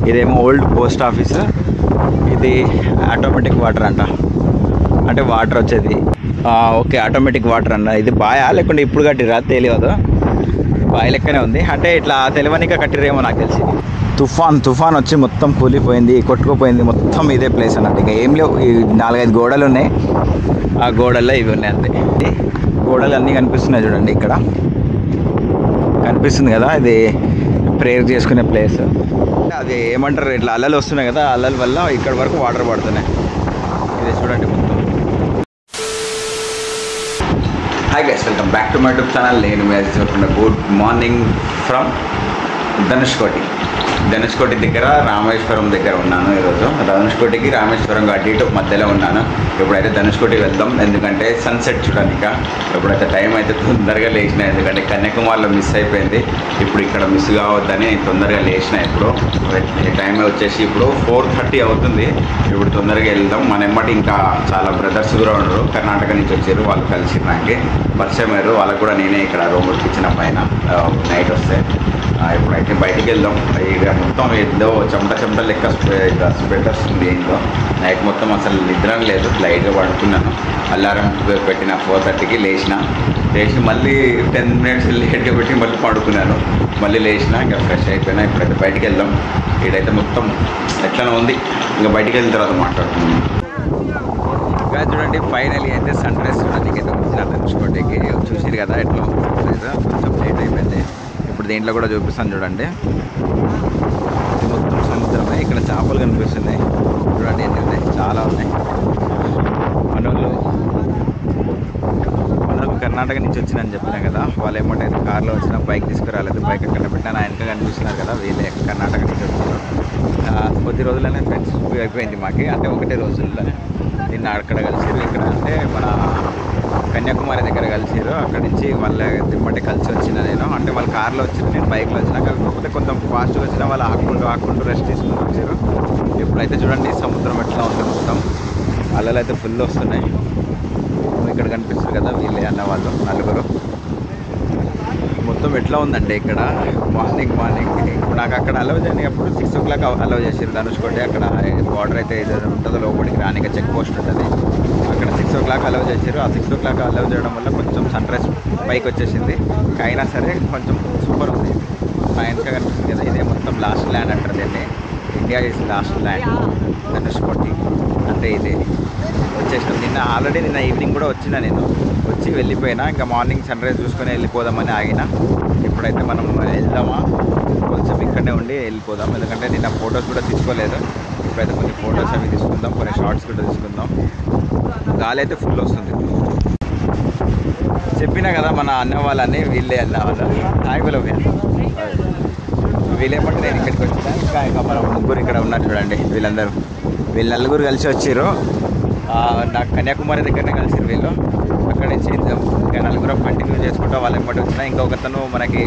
ఇదేమో old post office, ఇది automatic water అంట, అంటే వాటర్ వచ్చేది. ఓకే, ఆటోమేటిక్ వాటర్ అన్న. ఇది బాయా లేకుంటే ఇప్పుడు కట్టిరా తెలియదు, బాయ్ లెక్కనే ఉంది. అంటే ఇట్లా తెలియనిక కట్టిరేమో నాకు తెలిసి. తుఫాన్ వచ్చి మొత్తం కూలిపోయింది, కొట్టుకుపోయింది మొత్తం. ఇదే ప్లేస్ అన్నట్టు, ఇంకా ఏం లేవు. ఈ 4-5 గోడలు ఉన్నాయి, ఆ గోడల్లో ఇవి ఉన్నాయి అంతే. గోడలు అన్నీ కనిపిస్తున్నాయి చూడండి, ఇక్కడ కనిపిస్తుంది కదా, ఇది ప్రేయర్ చేసుకునే ప్లేస్. అది ఏమంటారు, ఇట్లా అలలు వస్తున్నాయి కదా, అలల వల్ల ఇక్కడ వరకు వాటర్ పడుతున్నాయి. ఇది చూడండి మొత్తం. Hi guys, welcome back to my YouTube channel. నేను మీ అజిత్ చెప్తున్నా. గుడ్ మార్నింగ్ ఫ్రమ్ ధనుష్కోటి దగ్గర రామేశ్వరం దగ్గర ఉన్నాను ఈరోజు. ధనుష్కోటికి రామేశ్వరం అటు ఇటు మధ్యలో ఉన్నాను. ఇప్పుడైతే ధనుష్కోటికి వెళ్దాం, ఎందుకంటే సన్సెట్ చూడడానికి. ఇప్పుడైతే టైం అయితే తొందరగా లేచిన, ఎందుకంటే కన్యాకుమారిలో మిస్ అయిపోయింది. ఇప్పుడు ఇక్కడ మిస్ కావద్దని తొందరగా లేచిన. ఇప్పుడు టైం వచ్చేసి ఇప్పుడు 4:30 అవుతుంది. ఇప్పుడు తొందరగా వెళ్దాం. మన ఎమ్మటి ఇంకా చాలా బ్రదర్స్ కూడా ఉండరు, కర్ణాటక నుంచి వచ్చారు. వాళ్ళు కలిసి నాకు పరిచయం అయ్యారు. వాళ్ళకు కూడా నేనే ఇక్కడ రూమ్ ఇచ్చిన పైన నైట్ వస్తే. ఇప్పుడైతే బయటికి వెళ్దాం. ఇక మొత్తం ఏదో చెమట లెక్క స్వెట్ వస్తుంది ఏంటో. నైట్ మొత్తం అసలు నిద్ర లేదు, లైట్గా పడుకున్నాను. అలారం పెట్టిన 4:30కి లేచి మళ్ళీ 10 minutes లేట్గా పెట్టి మళ్ళీ పడుకున్నాను. మళ్ళీ లేచిన, ఇంకా ఫ్రెష్ అయిపోయినా. ఇప్పుడైతే బయటికి వెళ్దాం. ఇక్కడైతే మొత్తం ఎట్లనే ఉంది, ఇంకా బయటికి వెళ్ళిన తర్వాత మాట్లాడుతున్నాను. ఇంకా చూడండి, ఫైనలీ అయితే సన్ రైజ్ చూడడానికి అయితే వచ్చిన ధనుష్కోటికి. చూసిరు కదా ఎట్లా కొంచెం లేట్ అయిపోయింది. ఇప్పుడు దీంట్లో కూడా చూపిస్తాను చూడండి. మొత్తం సముద్రమే. ఇక్కడ చేపలు కనిపిస్తున్నాయి చూడండి, ఎన్ని ఉన్నాయి, చాలా ఉన్నాయి. మనోళ్ళు కర్ణాటక నుంచి వచ్చిందని చెప్పినా కదా, వాళ్ళు ఏమంటే కార్లో వచ్చినా బైక్ తీసుకురాలేదు. బైక్ ఎక్కడ పెట్టినా ఆయనక కనిపిస్తున్నారు కదా, వీళ్ళే కర్ణాటక నుంచి వచ్చారు. కొద్ది రోజులనే ఫ్రెండ్స్ అయిపోయింది మాకి, అంటే ఒకటే రోజుల్లో. నిన్న అక్కడ కలిసిరు, ఇక్కడ అంటే మన కన్యాకుమారి దగ్గర కలిసిరు. అక్కడి నుంచి వాళ్ళ దిమ్మటే కలిసి వచ్చిన నేను, అంటే వాళ్ళ కార్లో వచ్చిన, నేను బైక్లో వచ్చిన. కాకపోతే కొంచెం ఫాస్ట్గా వచ్చిన, వాళ్ళు ఆకుంటూ రెస్ట్ తీసుకుంటూ వచ్చారు. ఇప్పుడైతే చూడండి సముద్రం ఎట్లా ఉంది, మొత్తం అలలు అయితే ఫుల్ వస్తున్నాయి. ఇక్కడ కనిపిస్తుంది కదా, వీళ్ళే అన్న వాళ్ళు నలుగురు. మొత్తం ఎట్లా ఉందంటే ఇక్కడ మార్నింగ్ ఇప్పుడు నాకు అక్కడ అలౌ చేయని, అప్పుడు 6 o'clock అలౌ చేసారు ధనుష్కోటి. అక్కడ బార్డర్ అయితే ఏదైనా ఉంటుందో లోపలికి రానిక చెక్ పోస్ట్ ఉంటుంది, అక్కడ 6 o'clock అలౌ చేశారు. ఆ 6 o'clock అలౌ చేయడం వల్ల కొంచెం సన్ రైజ్ పైకి వచ్చేసింది. అయినా సరే కొంచెం సూపర్ ఉంది. నా వెనక కనిపిస్తుంది కదా, ఇదే మొత్తం లాస్ట్ ల్యాండ్ అంటారు దీన్ని. India is lost land Dhanushkodi అంటే ఇది. వచ్చేసినాం నిన్న ఈవినింగ్ కూడా వచ్చిన, నేను వచ్చి వెళ్ళిపోయినా. ఇంకా మార్నింగ్ సన్ రైజ్ చూసుకొని వెళ్ళిపోదామని ఆగిన. ఇప్పుడైతే మనం వెళ్దామా, కొంచెం ఇక్కడనే ఉండి వెళ్ళిపోదాం, ఎందుకంటే నిన్న ఫొటోస్ కూడా తీసుకోలేదు. ఇప్పుడైతే కొన్ని ఫొటోస్ అవి తీసుకుందాం, కొన్ని షార్ట్స్ కూడా తీసుకుందాం. గాలి అయితే ఫుల్ వస్తుంది. చెప్పినా కదా మన అన్న వాళ్ళని, వీళ్ళే అన్న వాళ్ళు. హాయిలో వీళ్ళేమంటే నేను ఇక్కడికి వచ్చినా. ఇంకా మనం ముగ్గురు ఇక్కడ ఉన్నారు చూడండి, వీళ్ళు నలుగురు కలిసి వచ్చారు. నాకు కన్యాకుమారి దగ్గరనే కలిసిరు వీళ్ళు. అక్కడి నుంచి ఇంకా నలుగురు కంటిన్యూ చేసుకుంటా వాళ్ళ ఎమ్మటి వచ్చినా. ఇంకొకతను మనకి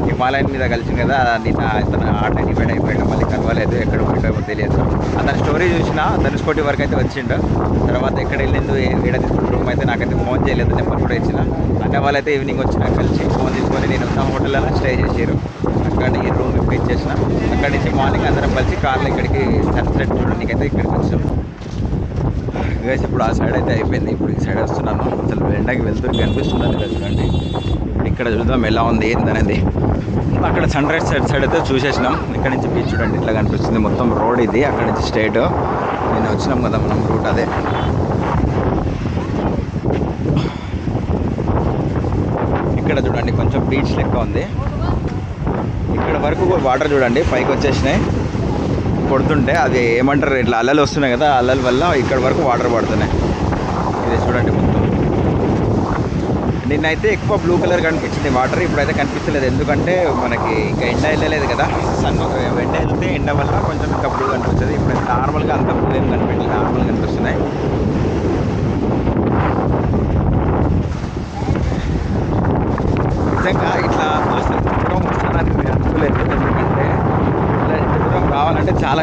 హిమాలయన్ మీద కలిసింది కదా, నిన్న అతను ఆట డివైడ్ అయిపోయాడు, మళ్ళీ కలవలేదు, ఎక్కడ పోయాడో తెలియదు. అతని స్టోరీ చూసినా ధనుష్కోటి వరకు అయితే వచ్చిండు. తర్వాత ఎక్కడ వెళ్ళిండు, ఏడ తీసుకున్న రూమ్ అయితే నాకైతే ఫోన్ చేయలేదు, నెంబర్ కూడా ఇచ్చిన. అంటే వాళ్ళైతే ఈవినింగ్ వచ్చినా కలిసి ఫోన్ తీసుకొని నేను ఉన్న హోటల్లో స్టే చేసారు. అక్కడ ఈ రూమ్ ఇప్పించేసిన. అక్కడి నుంచి మార్నింగ్ అందరం కలిసి కార్లో ఇక్కడికి సన్సెట్ చూడడానికి అయితే ఇక్కడికి వచ్చాం. గైస్ ఇప్పుడు ఆ సైడ్ అయితే అయిపోయింది, ఇప్పుడు ఈ సైడ్ వస్తున్నాను. అసలు ఎండకి వెళ్తూ కనిపిస్తుందని కదా చూడండి. ఇప్పుడు ఇక్కడ చూద్దాం ఎలా ఉంది ఏందనేది. అక్కడ సన్ రైజ్ సైడ్ అయితే చూసేసినాం. ఇక్కడ నుంచి బీచ్ చూడండి ఇట్లా కనిపిస్తుంది, మొత్తం రోడ్ ఇది. అక్కడ నుంచి స్ట్రైట్ నేను వచ్చినాం కదా మనం, రూట్ అదే. ఇక్కడ చూడండి కొంచెం బీచ్ లెక్క ఉంది. ఇక్కడ వరకు వాటర్ చూడండి పైకి వచ్చేసినాయి కొడుతుంటే. అది ఏమంటారు, ఇట్లా అలలు వస్తున్నాయి కదా, అలల వల్ల ఇక్కడ వరకు వాటర్ పడుతున్నాయి. ఇది చూడండి మొత్తం. నిన్నైతే ఎక్కువ బ్లూ కలర్ కనిపించింది వాటర్, ఇప్పుడైతే కనిపించలేదు. ఎందుకంటే మనకి ఇంకా ఎండ వెళ్ళలేదు కదా, ఎండ వెళ్తే ఎండ వల్ల కొంచెం ఇంకా బ్లూ కనిపిస్తుంది. ఇప్పుడు నార్మల్గా అంత బ్లూ ఏం కనిపించలేదు, నార్మల్గా కనిపిస్తున్నాయి. నిజంగా ఇట్లా అసలు దూరం వస్తానని నేను అనుకోలేదు. ఎందుకంటే ఇలా ఇంత దూరం రావాలంటే అంటే చాలా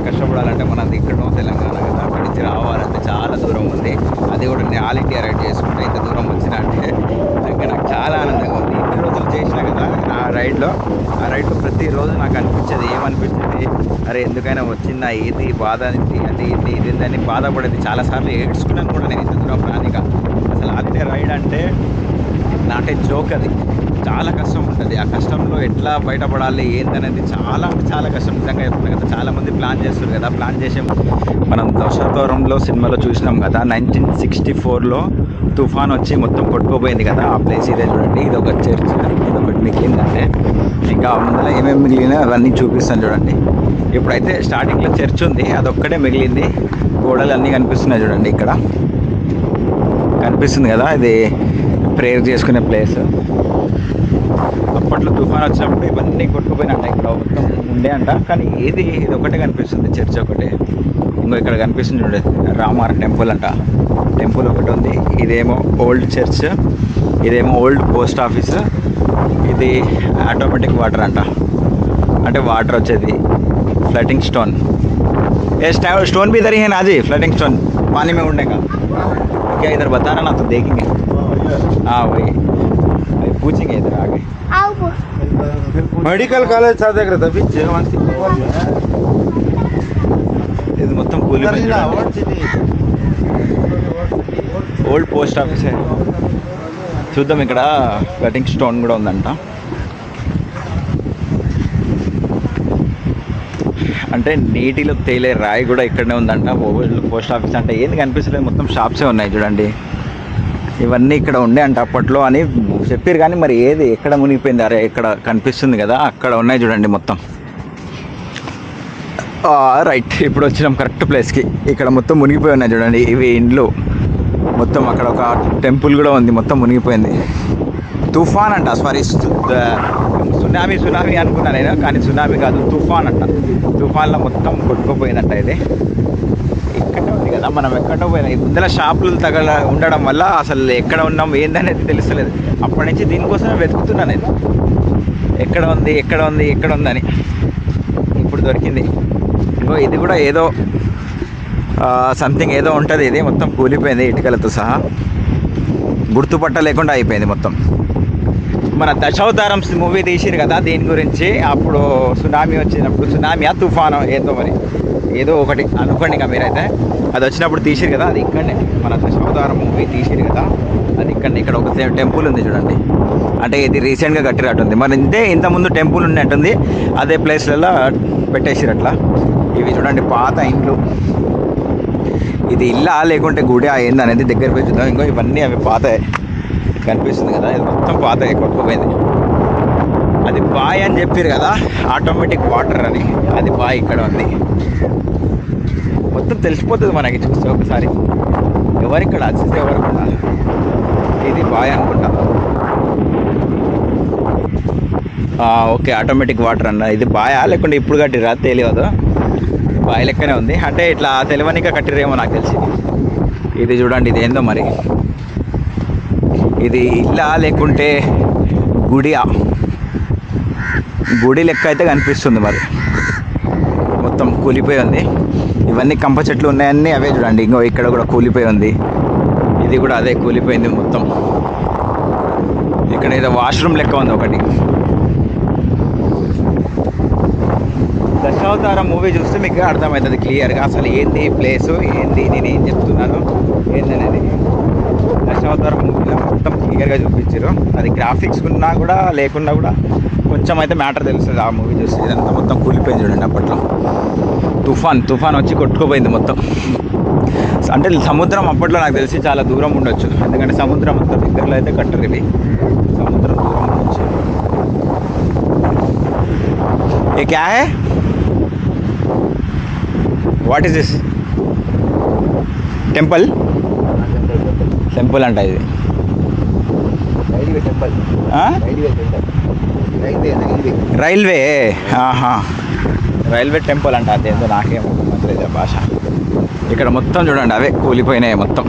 కష్టపడాలంటే మనది ఇక్కడ తెలంగాణ కదా, అక్కడి నుంచి రావాలంటే చాలా దూరం ఉంది. అది కూడా నేను ఆల్ ఇండియా రైడ్ చేసుకుంటే ఇంత దూరం వచ్చినా అంటే ఇంకా నాకు చాలా ఆనందంగా ఉంది. ఇన్ని రోజులు చేసినా కదా ఆ రైడ్లో ప్రతిరోజు నాకు అనిపించేది, ఏమనిపించేది, అరే ఎందుకైనా వచ్చిందా, ఏది బాధ అనేది, అది ఇది అని బాధపడేది. చాలాసార్లు ఏడ్చుకున్నాను కూడా నేను ఇంత దూరం రానిక. అసలు అదే రైడ్ అంటే నాటే జోక్, అది చాలా కష్టం ఉంటుంది. ఆ కష్టంలో ఎట్లా బయటపడాలి ఏందనేది చాలా అంటే చాలా కష్టం. నిజంగా చెప్తున్నాను కదా, చాలామంది ప్లాన్ చేస్తారు కదా, ప్లాన్ చేసే మనం దశావతారంలో సినిమాలో చూసినాం కదా, 1964లో తుఫాన్ వచ్చి మొత్తం కొట్టుకోపోయింది కదా, ఆ ప్లేస్ ఇదే చూడండి. ఇది ఒక చర్చ్, ఇది ఒకటి మిగిలిందంటే ఇంకా ముందర ఏమేమి మిగిలినా అవన్నీ చూపిస్తాను చూడండి. ఇప్పుడైతే స్టార్టింగ్లో చర్చ్ ఉంది, అదొక్కటే మిగిలింది. గోడలు అన్నీ కనిపిస్తున్నాయి చూడండి, ఇక్కడ కనిపిస్తుంది కదా, ఇది ప్రేయర్ చేసుకునే ప్లేస్. అప్పట్లో తుఫాన్ వచ్చినప్పుడు ఇవన్నీ కొట్టుకుపోయినట్ట, ఇక్కడ మొత్తం ఉండే అంట. కానీ ఇది ఒకటే కనిపిస్తుంది, చర్చ్ ఒకటే. ఇంకో ఇక్కడ కనిపిస్తుంది చూడండి, రామార్ టెంపుల్ అంట, టెంపుల్ ఒకటి ఉంది. ఇదేమో ఓల్డ్ చర్చ్, ఇదేమో ఓల్డ్ పోస్ట్ ఆఫీస్, ఇది ఆటోమేటిక్ వాటర్ అంట, అంటే వాటర్ వచ్చేది. ఫ్లటింగ్ స్టోన్, ये स्टोन भी इधर ही है ना जी, फ्लटिंग स्टोन पानी में उड़ने का क्या इधर बताना ना, तो देखेंगे. हाँ वही पूछेंगे इधर आगे. मेडिकल कॉलेज చదివారు అవి జగవంతి. ఇది మొత్తం కూలి ఓల్డ్ పోస్ట్ ఆఫీస్. చూద్దాం, ఇక్కడ ఫ్లటింగ్ స్టోన్ కూడా ఉందంట. అంటే నీటిలో తేలే రాయి కూడా ఇక్కడనే ఉందంట. ఓల్డ్ పోస్ట్ ఆఫీస్ అంటే ఏంది కనిపిస్తలేదు, మొత్తం షాప్సే ఉన్నాయి చూడండి. ఇవన్నీ ఇక్కడ ఉండే అంట అప్పట్లో అని చెప్పారు, కానీ మరి ఏది ఎక్కడ మునిగిపోయింది? అరే ఇక్కడ కనిపిస్తుంది కదా, అక్కడ ఉన్నాయి చూడండి మొత్తం. రైట్, ఇప్పుడు వచ్చినాం కరెక్ట్ ప్లేస్కి. ఇక్కడ మొత్తం మునిగిపోయి ఉన్నాయి చూడండి, ఇవి ఇండ్లు మొత్తం. అక్కడ ఒక టెంపుల్ కూడా ఉంది, మొత్తం మునిగిపోయింది. తుఫాన్ అంట, సారీ సునామీ అనుకున్నా నేను, కానీ సునామీ కాదు, తుఫాన్ అంట. తుఫాన్లో మొత్తం కొట్టుకుపోయిందంట. ఇది ఇక్కడే ఉంది కదా, మనం ఎక్కడో పోయినా ఇందులో షాపులు ఉండడం వల్ల అసలు ఎక్కడ ఉన్నాం ఏందనేది తెలుస్తలేదు. అప్పటి నుంచి దీనికోసమే వెతుకుతున్నా నేను, ఎక్కడ ఉందని. ఇప్పుడు దొరికింది. ఇంకో ఇది కూడా ఏదో సంథింగ్ ఏదో ఉంటుంది. ఇది మొత్తం కూలిపోయింది ఇటుకలతో సహా, గుర్తుపట్టలేకుండా అయిపోయింది మొత్తం. మన దశావతారం మూవీ తీసిరు కదా దీని గురించి, అప్పుడు సునామీ వచ్చినప్పుడు, సునామీ తుఫాను ఏదో మరి ఏదో ఒకటి అనుకోండి ఇక మీరైతే, అది వచ్చినప్పుడు తీసిరు కదా, అది ఇక్కడనే మన దశావతారం మూవీ తీసిరు కదా, అది ఇక్కడ ఒక టెంపుల్ ఉంది చూడండి. అంటే ఇది రీసెంట్గా కట్టినట్టుంది, మరి ఇంతకుముందు టెంపుల్ ఉన్నట్టుంది, అదే ప్లేస్లలో పెట్టేసిరు అట్లా. ఇవి చూడండి పాత ఇండ్లు, ఇది ఇల్లా లేకుంటే గుడి ఏంది అనేది దగ్గర పోయి చూద్దాం. ఇంకో ఇవన్నీ అవి పాత కనిపిస్తుంది కదా, ఇది మొత్తం పాత కొట్టుకుపోయింది. అది బాయ్ అని చెప్పారు కదా, ఆటోమేటిక్ వాటర్ అని, అది బాయ్ ఇక్కడ ఉంది. మొత్తం తెలిసిపోతుంది మనకి చూస్తే ఒకసారి, ఎవరిక్కడ అచ్చితే ఎవరికన్నా. ఇది బాయ్ అనుకుంటా. ఓకే, ఆటోమేటిక్ వాటర్ అన్న. ఇది బాయా లేకుంటే ఇప్పుడు కట్టిరా తెలియదు, బాయ్ లెక్కనే ఉంది. అంటే ఇట్లా తెలివనిక కట్టిరేమో నాకు తెలిసి. ఇది చూడండి, ఇది ఏందో మరి, ఇది ఇల్లా లేకుంటే గుడి లెక్క అయితే కనిపిస్తుంది. మరి మొత్తం కూలిపోయి ఉంది. ఇవన్నీ కంప చెట్లు ఉన్నాయన్నీ అవే చూడండి. ఇంకో ఇక్కడ కూడా కూలిపోయి ఉంది, ఇది కూడా అదే కూలిపోయింది మొత్తం. ఇక్కడ ఏదో వాష్రూమ్ లెక్క ఉంది ఒకటి. దశావతారం మూవీ చూస్తే మీకు అర్థమవుతుంది క్లియర్గా అసలు ఏంది ప్లేసు, ఏంది నేను ఏం చెప్తున్నాను ఏందనేది. దశావతారం మూవీలో మొత్తం క్లియర్గా చూపించారు. అది గ్రాఫిక్స్ ఉన్నా కూడా లేకున్నా కూడా కొంచెం అయితే మ్యాటర్ తెలుస్తుంది ఆ మూవీ చూస్తే. ఇదంతా మొత్తం కూలిపోయింది చూడండి. అప్పట్లో తుఫాన్ వచ్చి కొట్టుకుపోయింది మొత్తం. అంటే సముద్రం అప్పట్లో నాకు తెలిసి చాలా దూరం ఉండొచ్చు, ఎందుకంటే సముద్రం అంతా దగ్గరలో అయితే కట్టరు ఇవి, సముద్రం దూరం ఉండొచ్చు. ये क्या है? What is this? టెంపుల్ అంట ఇది. రైల్వే రైల్వే టెంపుల్ అంట. అదేంటో నాకేమో మంచిది భాష. ఇక్కడ మొత్తం చూడండి అవే కూలిపోయినాయి మొత్తం.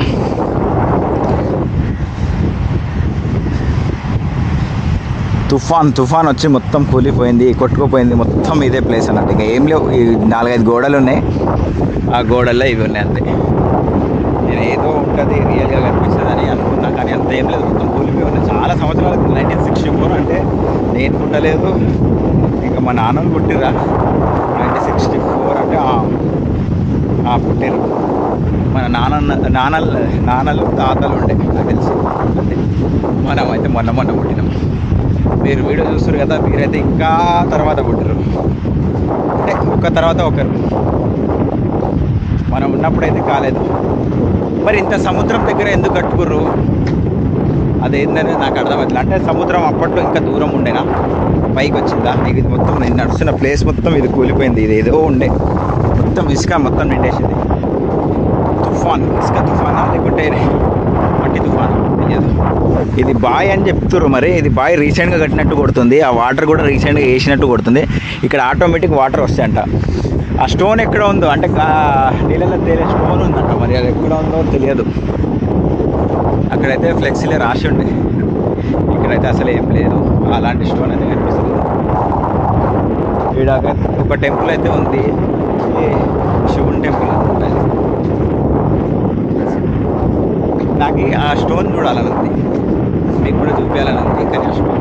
తుఫాన్ వచ్చి మొత్తం కూలిపోయింది, కొట్టుకుపోయింది. మొత్తం ఇదే ప్లేస్ అన్నట్టు. ఇంకా ఏం లేవు. ఈ 4-5 గోడలు ఉన్నాయి, ఆ గోడల్లో ఇవి ఉన్నాయి అంతే. నేను ఏదో ఉంటుంది రియల్గా కనిపిస్తుంది అని అనుకున్నా, కానీ అంత ఏం లేదు. మొత్తం కూలిపోయి ఉన్నాయి. చాలా సంవత్సరాలు 1964 అంటే నేను పుట్టలేదు, ఇంకా మా నాన్నలు పుట్టిరా. 1964 అంటే పుట్టిరు. మన నాన్నలు తాతలు ఉండే నాకు తెలిసి. అంటే మనం అయితే మొన్న పుట్టినాం. మీరు వీడియో చూస్తారు కదా, మీరైతే ఇంకా తర్వాత పుట్టిరు. అంటే ఒక తర్వాత ఒకరు. మనం ఉన్నప్పుడైతే కాలేదు. మరి ఇంత సముద్రం దగ్గర ఎందుకు కట్టుకుర్రు అదేందని నాకు అర్థమవుతుంది. అంటే సముద్రం అప్పట్లో ఇంకా దూరం ఉండేనా, పైకి వచ్చిందా? నీకు ఇది మొత్తం నేను నడుస్తున్న ప్లేస్ మొత్తం ఇది కూలిపోయింది. ఇది ఏదో ఉండే మొత్తం ఇసుక మొత్తం నిండేసింది. ఇసుక తుఫానా లేకుంటే మట్టి తుఫానా తెలియదు. ఇది బాయ్ అని చెప్తున్నారు. మరి ఇది బాయ్ రీసెంట్గా కట్టినట్టు కొడుతుంది. ఆ వాటర్ కూడా రీసెంట్గా వేసినట్టు కొడుతుంది. ఇక్కడ ఆటోమేటిక్ వాటర్ వస్తాయంట. ఆ స్టోన్ ఎక్కడ ఉందో, అంటే నీళ్ళలో తేలే స్టోన్ ఉందంట. మరి అది ఎక్కడ ఉందో తెలియదు. అక్కడైతే ఫ్లెక్సీలే రాసి ఉండే, ఇక్కడైతే అసలు ఏం లేదు. అలాంటి స్టోన్ అయితే కనిపిస్తుంది. ఇక్కడ ఒక టెంపుల్ అయితే ఉంది, శివుని టెంపుల్ అనుకుంటా. నాకు ఆ స్టోన్ చూడాలని ఉంది, మీకు కూడా చూపించాలని ఉంది. కానీ ఆ స్టోన్